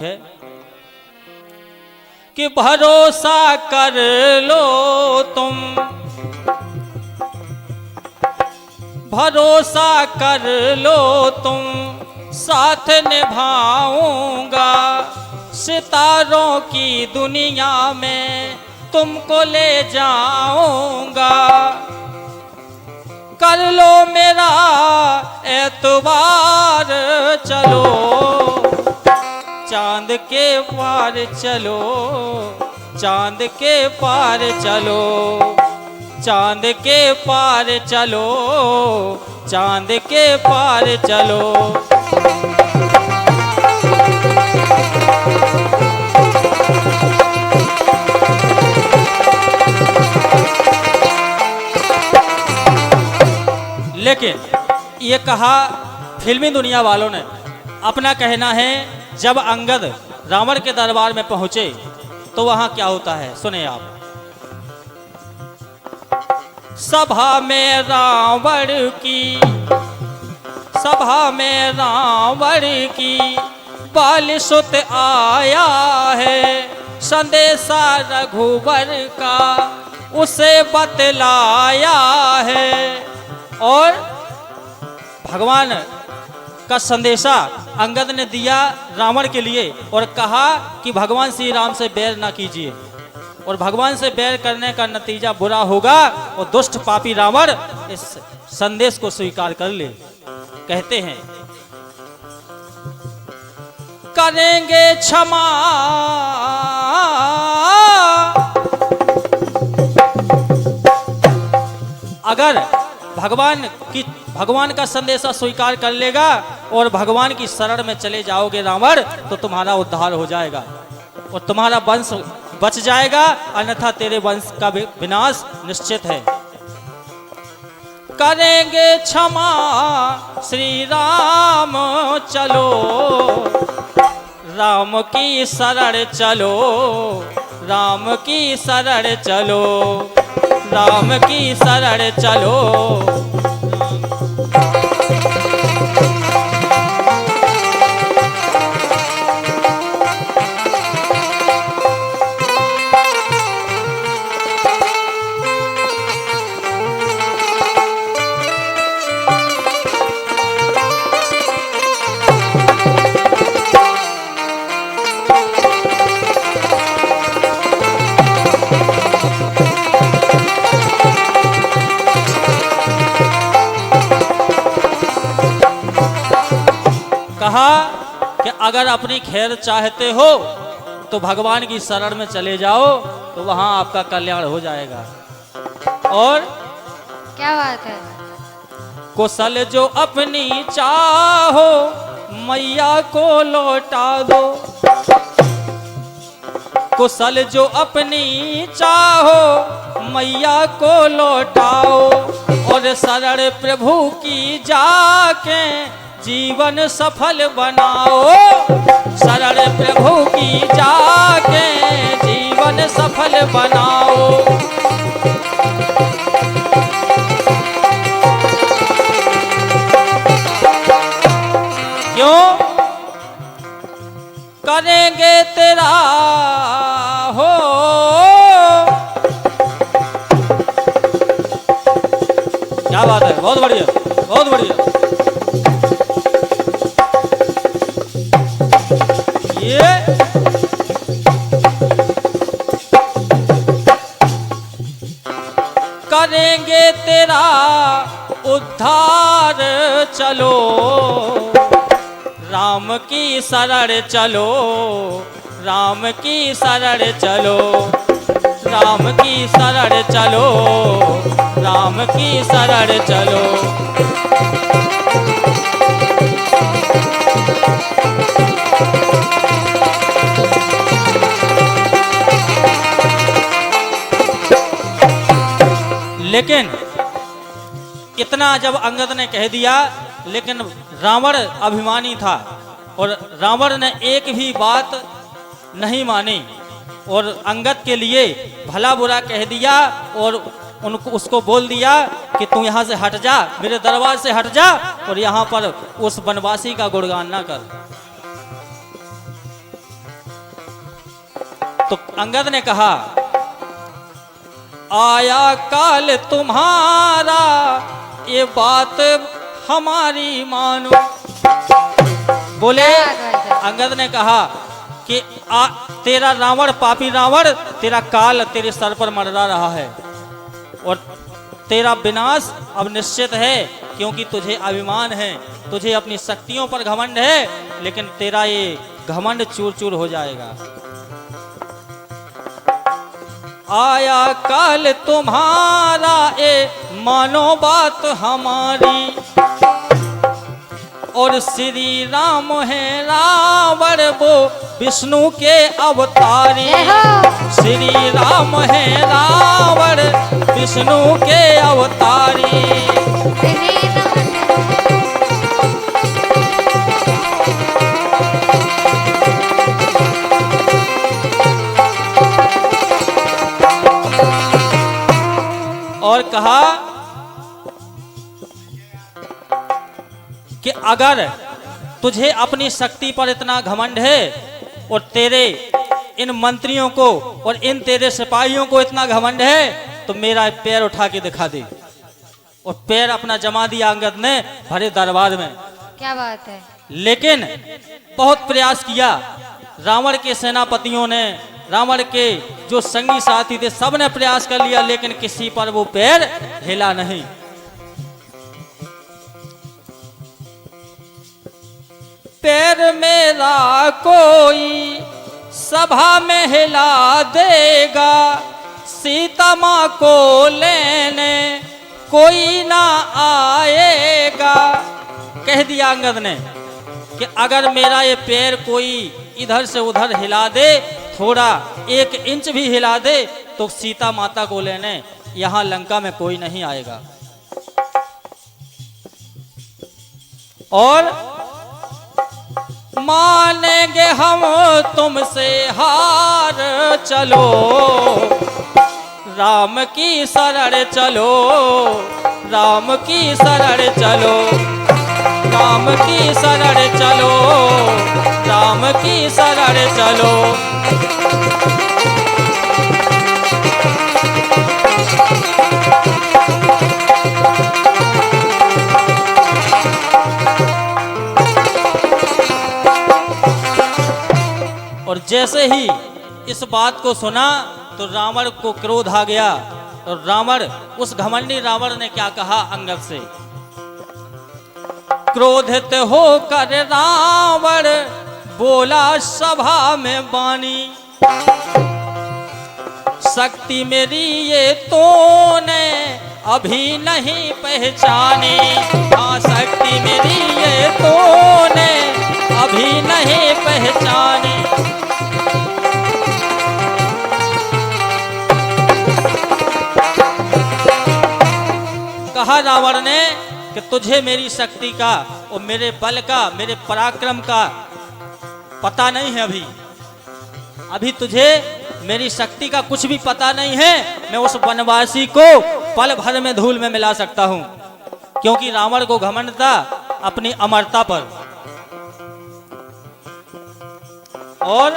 है कि भरोसा कर लो तुम, भरोसा कर लो तुम, साथ निभाऊंगा। सितारों की दुनिया में तुमको ले जाऊंगा। कर लो मेरा एतबार, चलो चांद के पार चलो, चांद के पार चलो, चांद के पार चलो, चांद के पार चलो। लेकिन ये कहा फिल्मी दुनिया वालों ने, अपना कहना है जब अंगद रावण के दरबार में पहुंचे तो वहां क्या होता है, सुने आप। सभा में रावण की, सभा में रावण की बालिसुत आया है। संदेशा रघुवर का उसे बतलाया है। और भगवान का संदेशा अंगद ने दिया रावण के लिए और कहा कि भगवान श्री राम से बैर ना कीजिए, और भगवान से बैर करने का नतीजा बुरा होगा और दुष्ट पापी रावण इस संदेश को स्वीकार कर ले। कहते हैं करेंगे क्षमा, अगर भगवान का संदेशा स्वीकार कर लेगा और भगवान की शरण में चले जाओगे रावण, तो तुम्हारा उद्धार हो जाएगा और तुम्हारा वंश बच जाएगा, अन्यथा तेरे वंश का विनाश निश्चित है। करेंगे क्षमा श्री राम, चलो राम की शरण चलो, राम की शरण चलो, राम की शरण चलो। कहा कि अगर अपनी खैर चाहते हो तो भगवान की शरण में चले जाओ, तो वहां आपका कल्याण हो जाएगा। और क्या बात है। कुशल जो अपनी चाहो मैया को लौटा दो, कुशल जो अपनी चाहो मैया को लौटाओ। और शरण प्रभु की जाके जीवन सफल बनाओ, शरण प्रभु की जाके जीवन सफल बनाओ। क्यों करेंगे तेरा हो, क्या बात है, बहुत बढ़िया, बहुत बढ़िया। करेंगे तेरा उद्धार, चलो राम की शरण चलो, राम की शरण चलो, राम की शरण चलो, राम की शरण चलो। लेकिन इतना जब अंगद ने कह दिया, लेकिन रावण अभिमानी था और रावण ने एक भी बात नहीं मानी और अंगद के लिए भला बुरा कह दिया और उसको बोल दिया कि तू यहाँ से हट जा, मेरे दरबार से हट जा और यहाँ पर उस वनवासी का गुणगान ना कर। तो अंगद ने कहा, आया काल तुम्हारा, ये बात हमारी मानो। बोले अंगद ने कहा कि तेरा रावण, पापी रावण, तेरा काल तेरे सर पर मंडरा रहा है और तेरा विनाश अब निश्चित है, क्योंकि तुझे अभिमान है, तुझे अपनी शक्तियों पर घमंड है, लेकिन तेरा ये घमंड चूर चूर हो जाएगा। आया काल तुम्हारा, ए मानो बात हमारी, और श्री राम है रावण वो विष्णु के अवतारी। श्री राम है रावण विष्णु के अवतारी। और कहा कि अगर तुझे अपनी शक्ति पर इतना घमंड है और तेरे इन मंत्रियों को और इन तेरे सिपाहियों को इतना घमंड है, तो मेरा पैर उठा के दिखा दे। और पैर अपना जमा दिया अंगद ने भरे दरबार में। क्या बात है। लेकिन बहुत प्रयास किया, रावण के सेनापतियों ने, रावण के जो संगी साथी थे, सब ने प्रयास कर लिया, लेकिन किसी पर वो पैर हिला नहीं। पैर मेरा कोई सभा में हिला देगा, सीता माँ को लेने कोई ना आएगा। कह दिया अंगद ने कि अगर मेरा ये पैर कोई इधर से उधर हिला दे, थोड़ा 1 इंच भी हिला दे, तो सीता माता को लेने यहाँ लंका में कोई नहीं आएगा। और मानेंगे हम तुमसे हार, चलो राम की शरण चलो, राम की शरण चलो, राम की शरण चलो, राम की शरण चलो। और जैसे ही इस बात को सुना तो रावण को क्रोध आ गया। और रावण, उस घमंडी रावण ने क्या कहा अंगद से, क्रोधित होकर रावण बोला सभा में बानी, शक्ति मेरी ये तूने अभी नहीं पहचानी। हाँ, शक्ति मेरी ये तूने अभी नहीं पहचानी। कहा रावण ने कि तुझे मेरी शक्ति का और मेरे बल का, मेरे पराक्रम का पता नहीं है। अभी तुझे मेरी शक्ति का कुछ भी पता नहीं है। मैं उस वनवासी को पल भर में धूल में मिला सकता हूं, क्योंकि रावण को घमंड था अपनी अमरता पर। और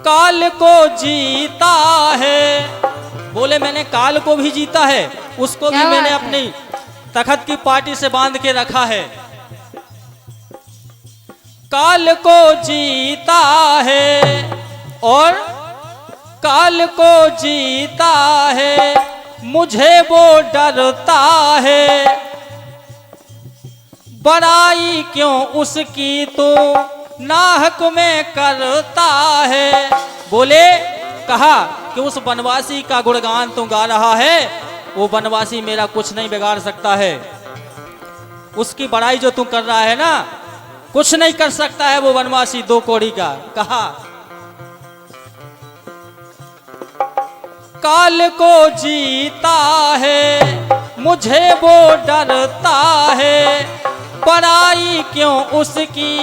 काल को जीता है, बोले मैंने काल को भी जीता है, उसको भी मैंने अपनी तखत की पार्टी से बांध के रखा है। काल को जीता है और काल को जीता है, मुझे वो डरता है, बड़ाई क्यों उसकी तो नाहक में करता है। बोले, कहा कि उस वनवासी का गुणगान तू गा रहा है, वो वनवासी मेरा कुछ नहीं बिगाड़ सकता है। उसकी बड़ाई जो तू कर रहा है ना, कुछ नहीं कर सकता है वो वनवासी 2 कौड़ी का। कहा काल को जीता है, मुझे वो डरता है, बड़ाई क्यों उसकी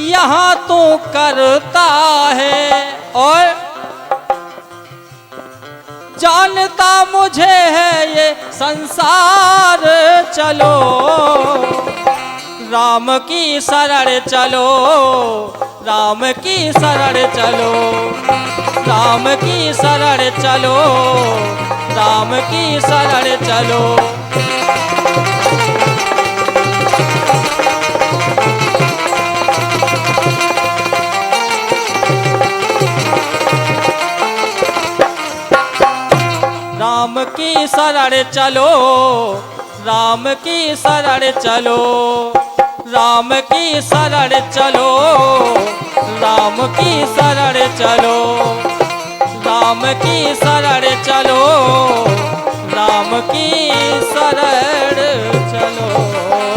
यहाँ तो करता है। और जानता मुझे है ये संसार, चलो राम की शरण चलो, राम की शरण चलो, राम की शरण चलो, राम की शरण चलो। राम की शरण चलो, राम की शरण चलो, राम की शरण चलो, राम की शरण चलो, राम की शरण चलो, राम की शरण चलो।